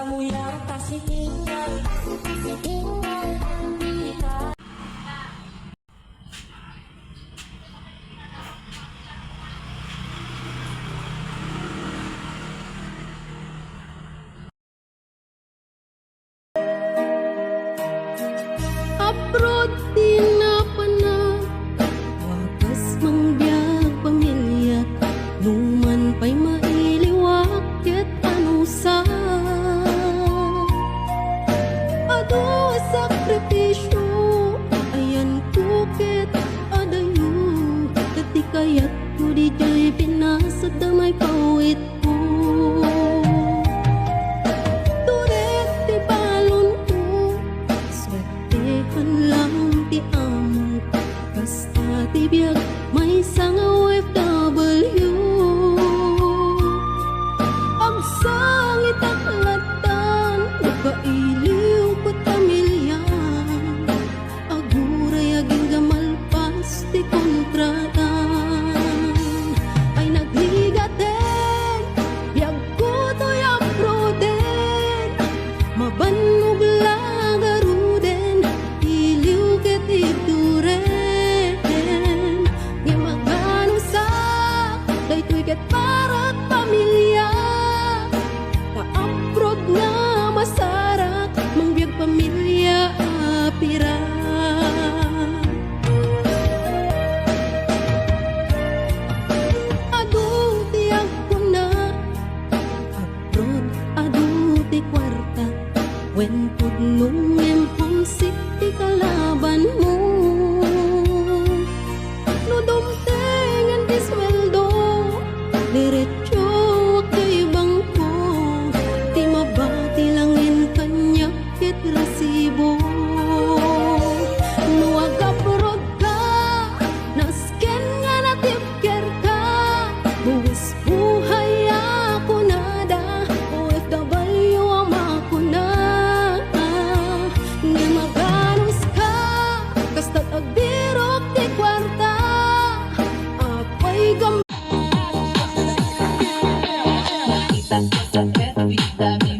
kamu yang kasih tinggal kita. Abroad din na panag, wagas mang biyag pamilya, numan pa'y mailiwak ket ano sa ado sakripisyo, ayan ko ket adayo, kati kayat ko di jay pinasa damay pawit ko. Turet ti balon ko, swertehan lang ti amo, basta ti biyag may sang OFW. Ang sangit ang latan, nagkailiw ko pamilya, aguray aging gamalpas ti kontratan. Ay nagligaten, biyag ko to'y abroden, mabanog lang garuden, iliw ket ituren. Nga magano sa, daytoy ket parat pamilya, ka-abroad nga masarak, mangbiyag pamilya apira. Adu tiyag ko na, abroad adu ti kwarta, wen pudnong emponsik ti kalaban mo. No dumtengan ti sweldo, diretso kay bangko, ti mabati langin kanya ket resibo. No agabroad ka, nasken nga natipker ka, buwis buhay ako nada, OFW ama ko na. Nga maganos ka, kasta't agdirok ti kwarta, apay gam. Kita sa FBW